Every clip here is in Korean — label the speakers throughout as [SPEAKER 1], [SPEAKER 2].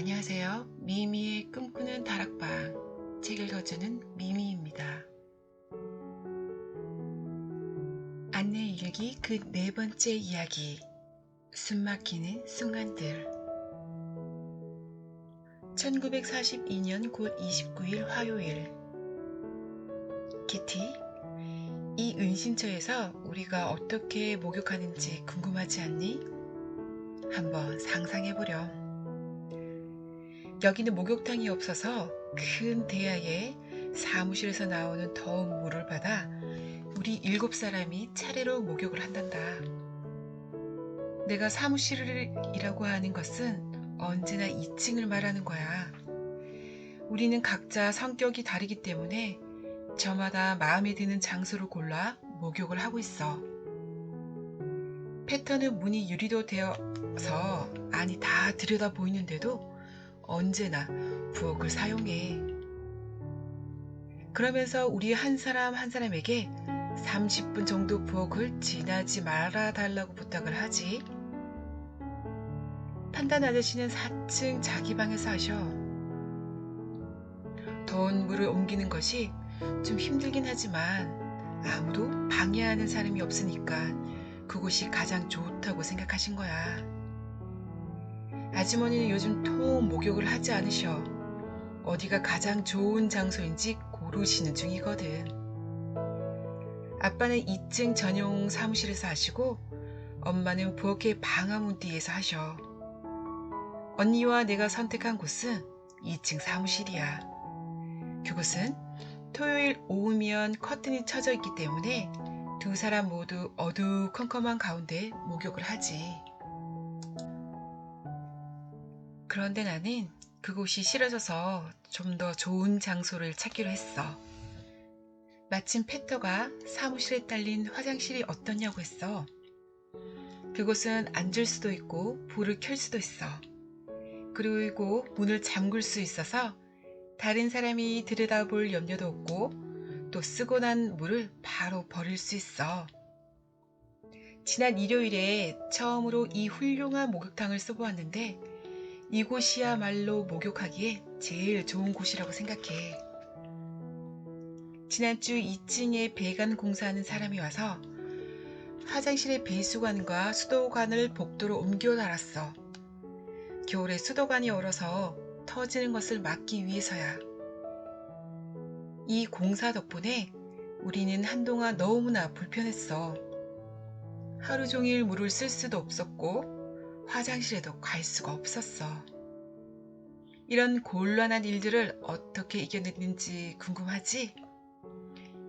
[SPEAKER 1] 안녕하세요. 미미의 꿈꾸는 다락방 책 읽어주는 미미입니다. 안내 일기 그 네 번째 이야기 숨막히는 순간들 1942년 9월 29일 화요일 키티, 이 은신처에서 우리가 어떻게 목욕하는지 궁금하지 않니? 한번 상상해보렴. 여기는 목욕탕이 없어서 큰 대야에 사무실에서 나오는 더운 물을 받아 우리 7사람이 차례로 목욕을 한단다. 내가 사무실이라고 하는 것은 언제나 2층을 말하는 거야. 우리는 각자 성격이 다르기 때문에 저마다 마음에 드는 장소를 골라 목욕을 하고 있어. 패턴은 문이 유리로 되어서 안이 다 들여다 보이는데도 언제나 부엌을 사용해. 그러면서 우리 한 사람 한 사람에게 30분 정도 부엌을 지나지 말아 달라고 부탁을 하지. 판단 아저씨는 4층 자기 방에서 하셔. 더운 물을 옮기는 것이 좀 힘들긴 하지만 아무도 방해하는 사람이 없으니까 그곳이 가장 좋다고 생각하신 거야. 아주머니는 요즘 통 목욕을 하지 않으셔. 어디가 가장 좋은 장소인지 고르시는 중이거든. 아빠는 2층 전용 사무실에서 하시고 엄마는 부엌의 방화문 뒤에서 하셔. 언니와 내가 선택한 곳은 2층 사무실이야. 그곳은 토요일 오후면 커튼이 쳐져 있기 때문에 두 사람 모두 어두컴컴한 가운데 목욕을 하지. 그런데 나는 그곳이 싫어져서 좀 더 좋은 장소를 찾기로 했어. 마침 페터가 사무실에 딸린 화장실이 어떠냐고 했어. 그곳은 앉을 수도 있고 불을 켤 수도 있어. 그리고 문을 잠글 수 있어서 다른 사람이 들여다볼 염려도 없고 또 쓰고 난 물을 바로 버릴 수 있어. 지난 일요일에 처음으로 이 훌륭한 목욕탕을 써보았는데 이곳이야말로 목욕하기에 제일 좋은 곳이라고 생각해. 지난주 2층에 배관 공사하는 사람이 와서 화장실의 배수관과 수도관을 복도로 옮겨 달았어. 겨울에 수도관이 얼어서 터지는 것을 막기 위해서야. 이 공사 덕분에 우리는 한동안 너무나 불편했어. 하루 종일 물을 쓸 수도 없었고 화장실에도 갈 수가 없었어. 이런 곤란한 일들을 어떻게 이겨냈는지 궁금하지?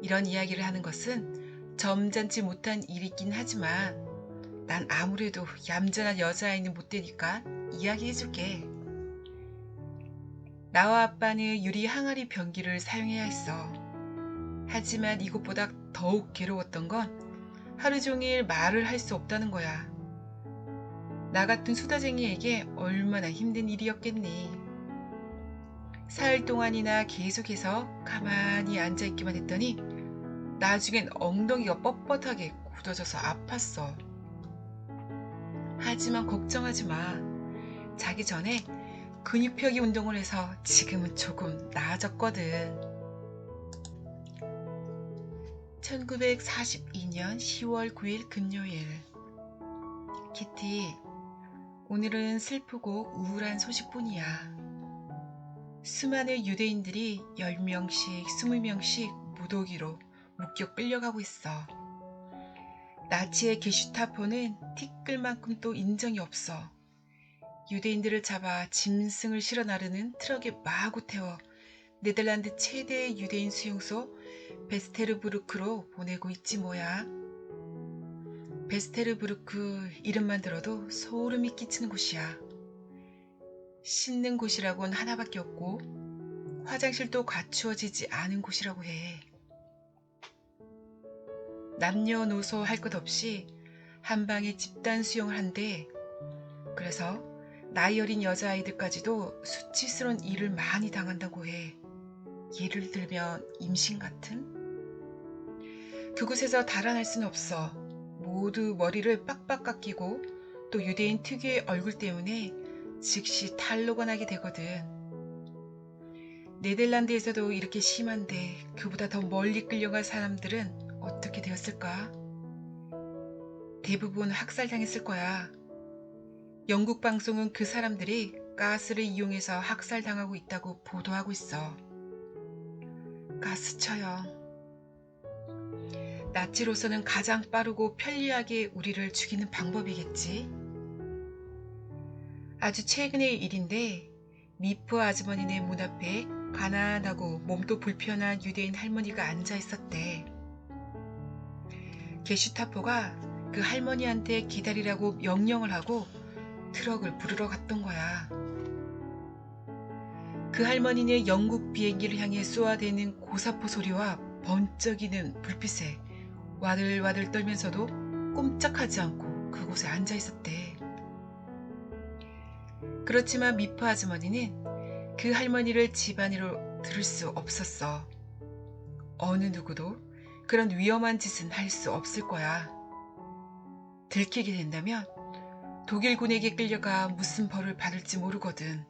[SPEAKER 1] 이런 이야기를 하는 것은 점잖지 못한 일이긴 하지만 난 아무래도 얌전한 여자아이는 못 되니까 이야기해줄게. 나와 아빠는 유리 항아리 변기를 사용해야 했어. 하지만 이것보다 더욱 괴로웠던 건 하루 종일 말을 할 수 없다는 거야. 나 같은 수다쟁이에게 얼마나 힘든 일이었겠니. 사흘 동안이나 계속해서 가만히 앉아있기만 했더니 나중엔 엉덩이가 뻣뻣하게 굳어져서 아팠어. 하지만 걱정하지 마. 자기 전에 근육펴기 운동을 해서 지금은 조금 나아졌거든. 1942년 10월 9일 금요일. 키티, 오늘은 슬프고 우울한 소식뿐이야. 수많은 유대인들이 10명씩 20명씩 무더기로 묶여 끌려가고 있어. 나치의 게슈타포는 티끌만큼 또 인정이 없어. 유대인들을 잡아 짐승을 실어 나르는 트럭에 마구 태워 네덜란드 최대의 유대인 수용소 베스테르부르크로 보내고 있지 뭐야. 베스테르부르크 이름만 들어도 소름이 끼치는 곳이야. 씻는 곳이라곤 하나밖에 없고 화장실도 갖추어지지 않은 곳이라고 해. 남녀노소 할 것 없이 한 방에 집단 수용을 한대. 그래서 나이 어린 여자아이들까지도 수치스러운 일을 많이 당한다고 해. 예를 들면 임신 같은? 그곳에서 달아날 수는 없어. 모두 머리를 빡빡 깎이고 또 유대인 특유의 얼굴 때문에 즉시 탈로가 나게 되거든. 네덜란드에서도 이렇게 심한데 그보다 더 멀리 끌려간 사람들은 어떻게 되었을까? 대부분 학살당했을 거야. 영국 방송은 그 사람들이 가스를 이용해서 학살당하고 있다고 보도하고 있어. 가스 처형. 나치로서는 가장 빠르고 편리하게 우리를 죽이는 방법이겠지. 아주 최근의 일인데 미프 아주머니네 문 앞에 가난하고 몸도 불편한 유대인 할머니가 앉아 있었대. 게슈타포가 그 할머니한테 기다리라고 명령을 하고 트럭을 부르러 갔던 거야. 그 할머니는 영국 비행기를 향해 쏘아대는 고사포 소리와 번쩍이는 불빛에 와들와들 떨면서도 꼼짝하지 않고 그곳에 앉아 있었대. 그렇지만 미프 아주머니는 그 할머니를 집 안으로 들을 수 없었어. 어느 누구도 그런 위험한 짓은 할 수 없을 거야. 들키게 된다면 독일군에게 끌려가 무슨 벌을 받을지 모르거든.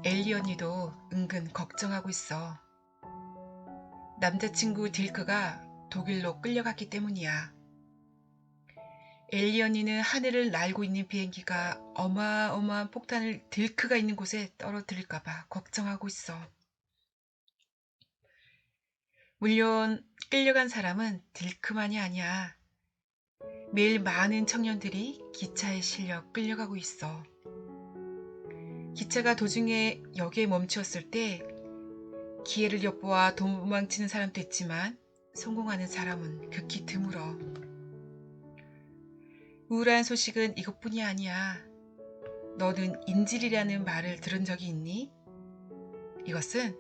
[SPEAKER 1] 엘리 언니도 은근 걱정하고 있어. 남자친구 딜크가 독일로 끌려갔기 때문이야. 엘리 언니는 하늘을 날고 있는 비행기가 어마어마한 폭탄을 딜크가 있는 곳에 떨어뜨릴까봐 걱정하고 있어. 물론 끌려간 사람은 딜크만이 아니야. 매일 많은 청년들이 기차에 실려 끌려가고 있어. 기차가 도중에 역에 멈추었을 때 기회를 엿보아 도망치는 사람도 있지만 성공하는 사람은 극히 드물어. 우울한 소식은 이것뿐이 아니야. 너는 인질이라는 말을 들은 적이 있니? 이것은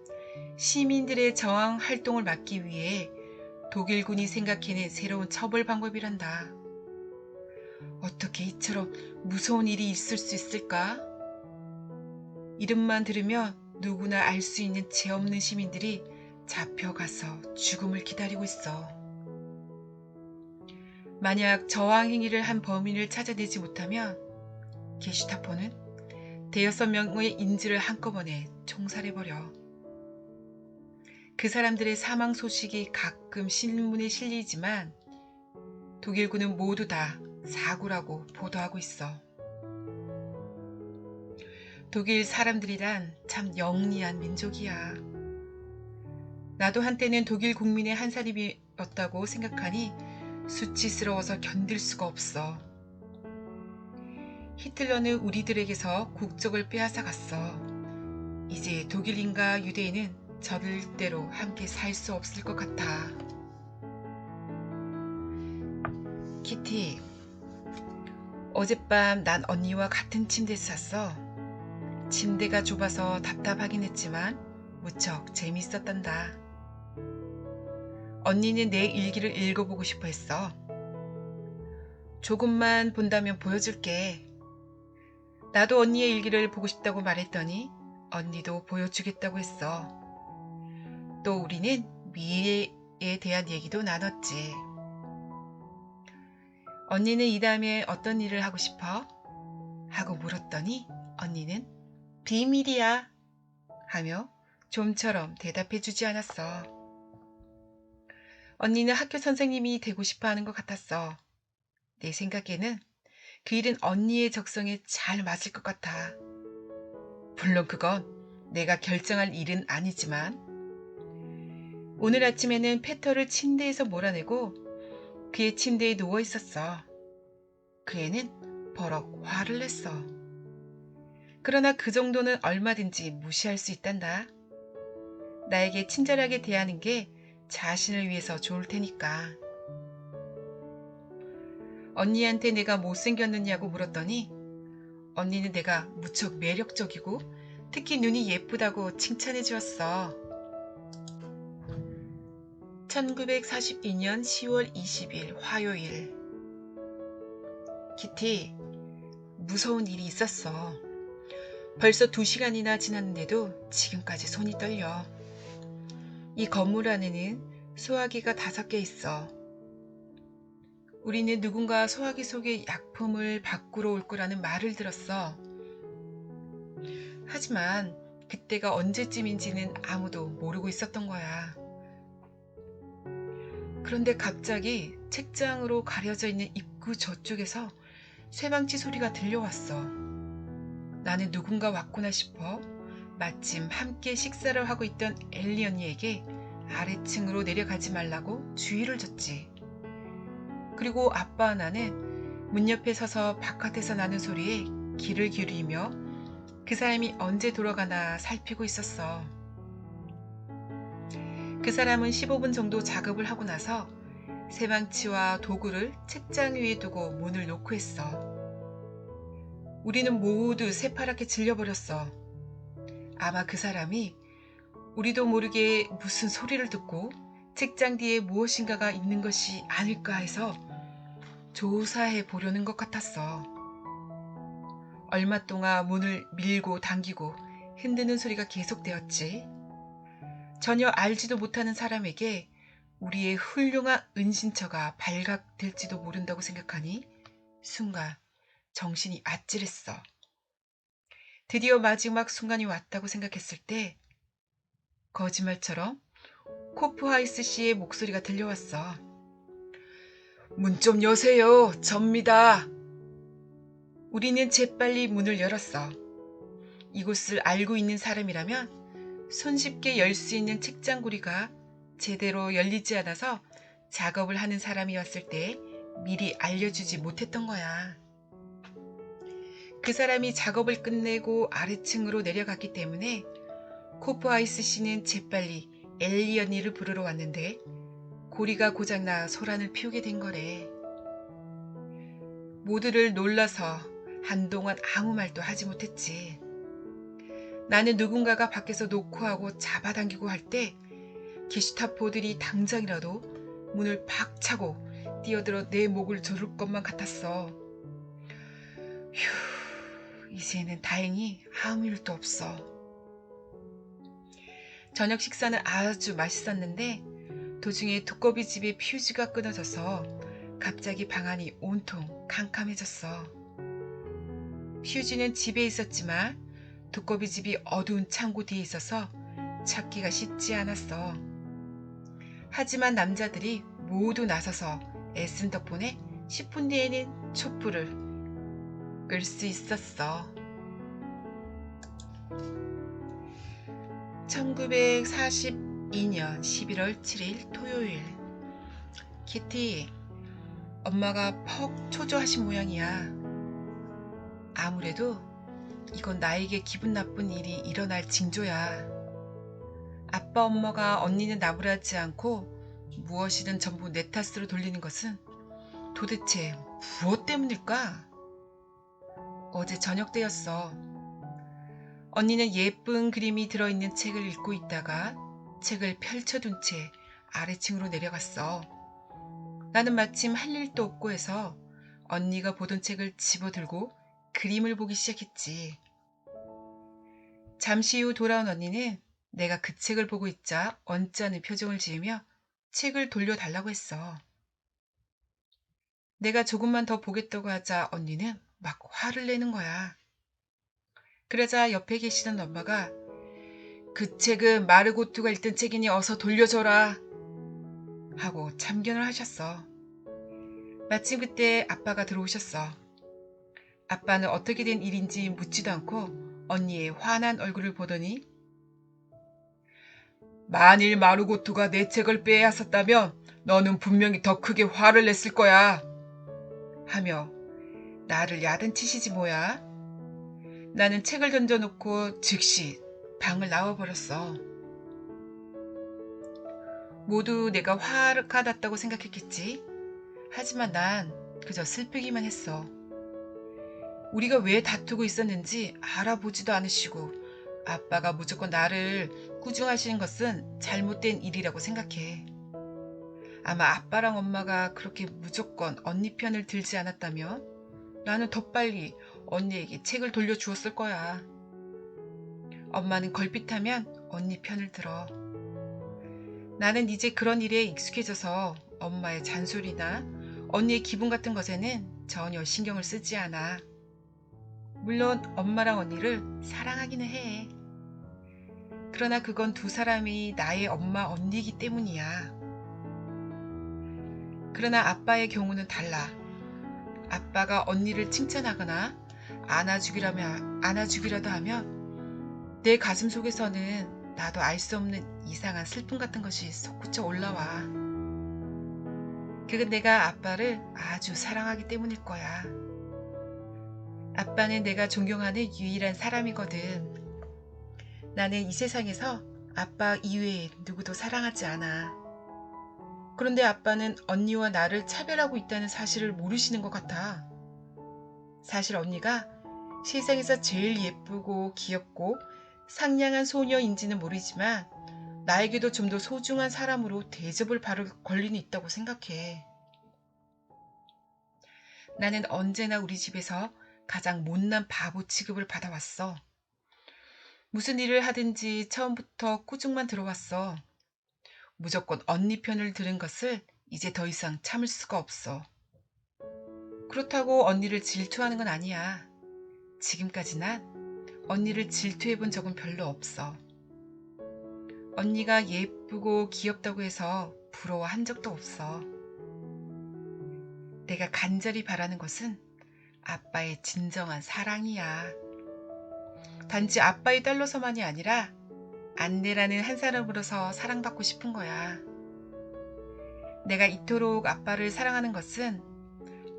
[SPEAKER 1] 시민들의 저항 활동을 막기 위해 독일군이 생각해낸 새로운 처벌 방법이란다. 어떻게 이처럼 무서운 일이 있을 수 있을까? 이름만 들으면 누구나 알 수 있는 죄 없는 시민들이 잡혀가서 죽음을 기다리고 있어. 만약 저항 행위를 한 범인을 찾아내지 못하면 게슈타포는 대여섯 명의 인질을 한꺼번에 총살해버려. 그 사람들의 사망 소식이 가끔 신문에 실리지만 독일군은 모두 다 사고라고 보도하고 있어. 독일 사람들이란 참 영리한 민족이야. 나도 한때는 독일 국민의 한 사람이었다고 생각하니 수치스러워서 견딜 수가 없어. 히틀러는 우리들에게서 국적을 빼앗아 갔어. 이제 독일인과 유대인은 절대로 함께 살 수 없을 것 같아. 키티, 어젯밤 난 언니와 같은 침대에서 잤어. 침대가 좁아서 답답하긴 했지만 무척 재밌었단다. 언니는 내 일기를 읽어보고 싶어 했어. 조금만 본다면 보여줄게. 나도 언니의 일기를 보고 싶다고 말했더니 언니도 보여주겠다고 했어. 또 우리는 미래에 대한 얘기도 나눴지. 언니는 이 다음에 어떤 일을 하고 싶어? 하고 물었더니 언니는 비밀이야 하며 좀처럼 대답해주지 않았어. 언니는 학교 선생님이 되고 싶어 하는 것 같았어. 내 생각에는 그 일은 언니의 적성에 잘 맞을 것 같아. 물론 그건 내가 결정할 일은 아니지만 오늘 아침에는 페터를 침대에서 몰아내고 그의 침대에 누워 있었어. 그 애는 버럭 화를 냈어. 그러나 그 정도는 얼마든지 무시할 수 있단다. 나에게 친절하게 대하는 게 자신을 위해서 좋을 테니까. 언니한테 내가 못생겼느냐고 물었더니 언니는 내가 무척 매력적이고 특히 눈이 예쁘다고 칭찬해 주었어. 1942년 10월 20일 화요일. 키티, 무서운 일이 있었어. 벌써 2시간이나 지났는데도 지금까지 손이 떨려. 이 건물 안에는 소화기가 5개 있어. 우리는 누군가 소화기 속의 약품을 바꾸러 올 거라는 말을 들었어. 하지만 그때가 언제쯤인지는 아무도 모르고 있었던 거야. 그런데 갑자기 책장으로 가려져 있는 입구 저쪽에서 쇠방치 소리가 들려왔어. 나는 누군가 왔구나 싶어 마침 함께 식사를 하고 있던 엘리 언니에게 아래층으로 내려가지 말라고 주의를 줬지. 그리고 아빠와 나는 문 옆에 서서 바깥에서 나는 소리에 귀를 기울이며 그 사람이 언제 돌아가나 살피고 있었어. 그 사람은 15분 정도 작업을 하고 나서 새방치와 도구를 책장 위에 두고 문을 놓고 했어. 우리는 모두 새파랗게 질려버렸어. 아마 그 사람이 우리도 모르게 무슨 소리를 듣고 책장 뒤에 무엇인가가 있는 것이 아닐까 해서 조사해 보려는 것 같았어. 얼마 동안 문을 밀고 당기고 흔드는 소리가 계속되었지. 전혀 알지도 못하는 사람에게 우리의 훌륭한 은신처가 발각될지도 모른다고 생각하니 순간 정신이 아찔했어. 드디어 마지막 순간이 왔다고 생각했을 때 거짓말처럼 코프하이스 씨의 목소리가 들려왔어. 문 좀 여세요. 접니다. 우리는 재빨리 문을 열었어. 이곳을 알고 있는 사람이라면 손쉽게 열 수 있는 책장고리가 제대로 열리지 않아서 작업을 하는 사람이 왔을 때 미리 알려주지 못했던 거야. 그 사람이 작업을 끝내고 아래층으로 내려갔기 때문에 코프하이스 씨는 재빨리 엘리 언니를 부르러 왔는데 고리가 고장나 소란을 피우게 된 거래. 모두를 놀라서 한동안 아무 말도 하지 못했지. 나는 누군가가 밖에서 노크하고 잡아당기고 할 때 게슈타포들이 당장이라도 문을 팍 차고 뛰어들어 내 목을 조를 것만 같았어. 휴, 이제는 다행히 아무 일도 없어. 저녁 식사는 아주 맛있었는데 도중에 두꺼비 집의 퓨즈가 끊어져서 갑자기 방 안이 온통 캄캄해졌어. 퓨즈는 집에 있었지만 두꺼비 집이 어두운 창고 뒤에 있어서 찾기가 쉽지 않았어. 하지만 남자들이 모두 나서서 애쓴 덕분에 10분 뒤에는 촛불을 끌 수 있었어. 1942년 11월 7일 토요일. 키티, 엄마가 퍽 초조하신 모양이야. 아무래도 이건 나에게 기분 나쁜 일이 일어날 징조야. 아빠 엄마가 언니는 나무라지 않고 무엇이든 전부 내 탓으로 돌리는 것은 도대체 무엇 때문일까? 어제 저녁 때였어. 언니는 예쁜 그림이 들어있는 책을 읽고 있다가 책을 펼쳐둔 채 아래층으로 내려갔어. 나는 마침 할 일도 없고 해서 언니가 보던 책을 집어들고 그림을 보기 시작했지. 잠시 후 돌아온 언니는 내가 그 책을 보고 있자 언짢은 표정을 지으며 책을 돌려달라고 했어. 내가 조금만 더 보겠다고 하자 언니는 막 화를 내는 거야. 그러자 옆에 계시던 엄마가 그 책은 마르고트가 읽던 책이니 어서 돌려줘라 하고 참견을 하셨어. 마침 그때 아빠가 들어오셨어. 아빠는 어떻게 된 일인지 묻지도 않고 언니의 화난 얼굴을 보더니 만일 마르고트가 내 책을 빼앗았다면 너는 분명히 더 크게 화를 냈을 거야 하며 나를 야단치시지 뭐야. 나는 책을 던져놓고 즉시 방을 나와버렸어. 모두 내가 화가 났다고 생각했겠지. 하지만 난 그저 슬프기만 했어. 우리가 왜 다투고 있었는지 알아보지도 않으시고 아빠가 무조건 나를 꾸중하시는 것은 잘못된 일이라고 생각해. 아마 아빠랑 엄마가 그렇게 무조건 언니 편을 들지 않았다면 나는 더 빨리 언니에게 책을 돌려주었을 거야. 엄마는 걸핏하면 언니 편을 들어. 나는 이제 그런 일에 익숙해져서 엄마의 잔소리나 언니의 기분 같은 것에는 전혀 신경을 쓰지 않아. 물론 엄마랑 언니를 사랑하기는 해. 그러나 그건 두 사람이 나의 엄마 언니이기 때문이야. 그러나 아빠의 경우는 달라. 아빠가 언니를 칭찬하거나 안아주기라도 하면 내 가슴 속에서는 나도 알 수 없는 이상한 슬픔 같은 것이 솟구쳐 올라와. 그건 내가 아빠를 아주 사랑하기 때문일 거야. 아빠는 내가 존경하는 유일한 사람이거든. 나는 이 세상에서 아빠 이외에 누구도 사랑하지 않아. 그런데 아빠는 언니와 나를 차별하고 있다는 사실을 모르시는 것 같아. 사실 언니가 세상에서 제일 예쁘고 귀엽고 상냥한 소녀인지는 모르지만 나에게도 좀 더 소중한 사람으로 대접을 받을 권리는 있다고 생각해. 나는 언제나 우리 집에서 가장 못난 바보 취급을 받아왔어. 무슨 일을 하든지 처음부터 꾸중만 들어왔어. 무조건 언니 편을 들은 것을 이제 더 이상 참을 수가 없어. 그렇다고 언니를 질투하는 건 아니야. 지금까지 난 언니를 질투해 본 적은 별로 없어. 언니가 예쁘고 귀엽다고 해서 부러워한 적도 없어. 내가 간절히 바라는 것은 아빠의 진정한 사랑이야. 단지 아빠의 딸로서만이 아니라 안내라는 한 사람으로서 사랑받고 싶은 거야. 내가 이토록 아빠를 사랑하는 것은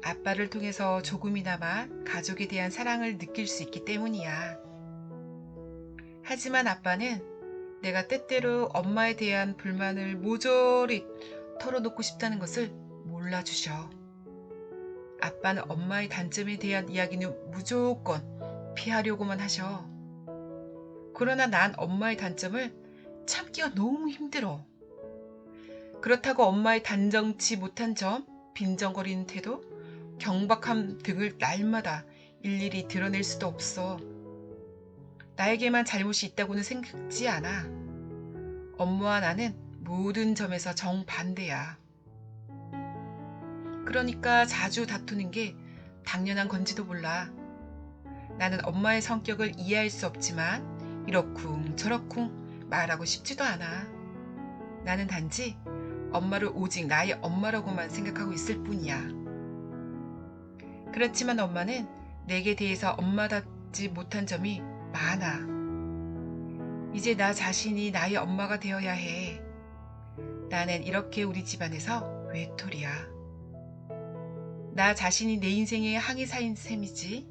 [SPEAKER 1] 아빠를 통해서 조금이나마 가족에 대한 사랑을 느낄 수 있기 때문이야. 하지만 아빠는 내가 때때로 엄마에 대한 불만을 모조리 털어놓고 싶다는 것을 몰라주셔. 아빠는 엄마의 단점에 대한 이야기는 무조건 피하려고만 하셔. 그러나 난 엄마의 단점을 참기가 너무 힘들어. 그렇다고 엄마의 단정치 못한 점, 빈정거리는 태도, 경박함 등을 날마다 일일이 드러낼 수도 없어. 나에게만 잘못이 있다고는 생각지 않아. 엄마와 나는 모든 점에서 정반대야. 그러니까 자주 다투는 게 당연한 건지도 몰라. 나는 엄마의 성격을 이해할 수 없지만 이러쿵 저러쿵 말하고 싶지도 않아. 나는 단지 엄마를 오직 나의 엄마라고만 생각하고 있을 뿐이야. 그렇지만 엄마는 내게 대해서 엄마답지 못한 점이 많아. 이제 나 자신이 나의 엄마가 되어야 해. 나는 이렇게 우리 집안에서 외톨이야. 나 자신이 내 인생의 항해사인 셈이지.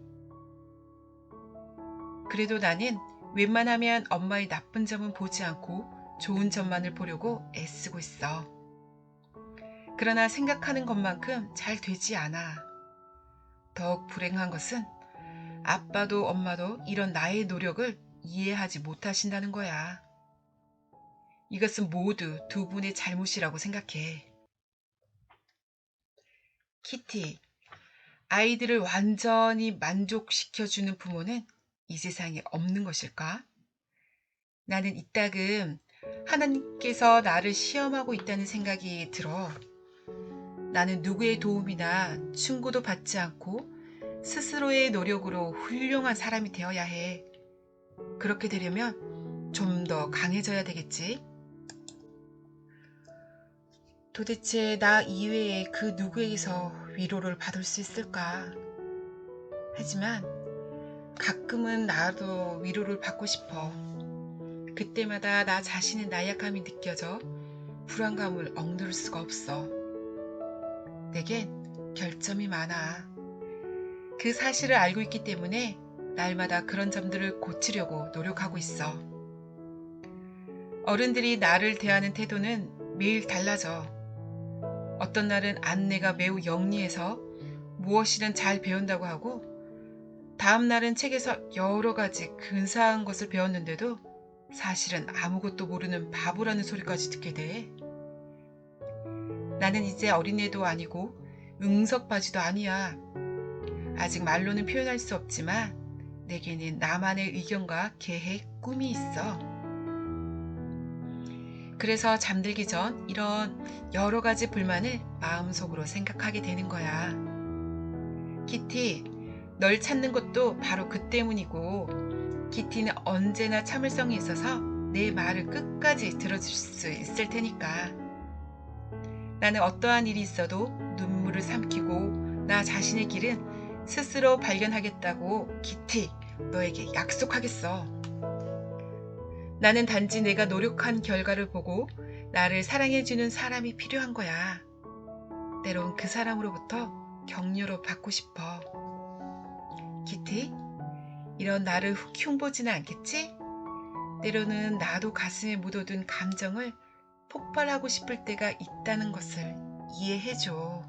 [SPEAKER 1] 그래도 나는 웬만하면 엄마의 나쁜 점은 보지 않고 좋은 점만을 보려고 애쓰고 있어. 그러나 생각하는 것만큼 잘 되지 않아. 더욱 불행한 것은 아빠도 엄마도 이런 나의 노력을 이해하지 못하신다는 거야. 이것은 모두 두 분의 잘못이라고 생각해. 키티, 아이들을 완전히 만족시켜주는 부모는 이 세상에 없는 것일까? 나는 이따금 하나님께서 나를 시험하고 있다는 생각이 들어. 나는 누구의 도움이나 충고도 받지 않고 스스로의 노력으로 훌륭한 사람이 되어야 해. 그렇게 되려면 좀 더 강해져야 되겠지? 도대체 나 이외에 그 누구에게서 위로를 받을 수 있을까? 하지만 가끔은 나도 위로를 받고 싶어. 그때마다 나 자신의 나약함이 느껴져 불안감을 억누를 수가 없어. 내겐 결점이 많아. 그 사실을 알고 있기 때문에 날마다 그런 점들을 고치려고 노력하고 있어. 어른들이 나를 대하는 태도는 매일 달라져. 어떤 날은 안내가 매우 영리해서 무엇이든 잘 배운다고 하고 다음 날은 책에서 여러 가지 근사한 것을 배웠는데도 사실은 아무것도 모르는 바보라는 소리까지 듣게 돼. 나는 이제 어린애도 아니고 응석바지도 아니야. 아직 말로는 표현할 수 없지만 내게는 나만의 의견과 계획, 꿈이 있어. 그래서 잠들기 전 이런 여러 가지 불만을 마음속으로 생각하게 되는 거야. 키티, 널 찾는 것도 바로 그 때문이고, 키티는 언제나 참을성이 있어서 내 말을 끝까지 들어줄 수 있을 테니까. 나는 어떠한 일이 있어도 눈물을 삼키고 나 자신의 길은 스스로 발견하겠다고 키티, 너에게 약속하겠어. 나는 단지 내가 노력한 결과를 보고 나를 사랑해주는 사람이 필요한 거야. 때론 그 사람으로부터 격려로 받고 싶어. 키티, 이런 나를 흉보지는 않겠지? 때로는 나도 가슴에 묻어둔 감정을 폭발하고 싶을 때가 있다는 것을 이해해줘.